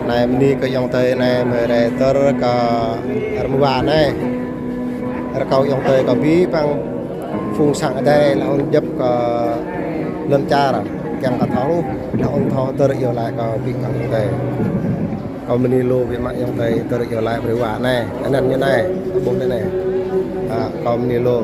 này mình đi cái dòng tây này mới để tơ cả mua bán này câu dòng tây có bí bằng phun sẵn ở đây là ông giúp lên cha rồi kèm cả tháo là ông tháo tơ được lại có bí bằng dòng tây còn mình đi lô với mạng dòng tây tơ được lại với quả này cái này như này bốn cái này còn mình đi lô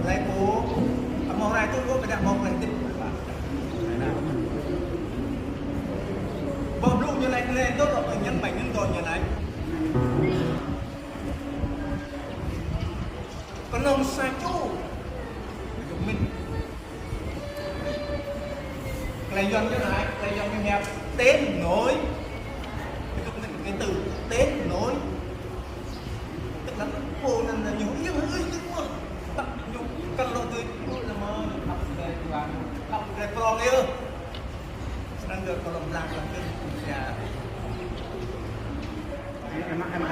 lại bố mong này tôi có phải đặt mong này tiếp bom lúc như này lên tốt rồi nhân bảy nhân rồi như này còn ông sai chú mình lại dần cho này lại dần như hẹp tên nối cái từ tên nối tức là cô nên là nhiều yêu ơi nhưng mà tập nhiều căn lộ tôi là mà học đây và học đây pro kia đang được có lòng lạc là cái nhà em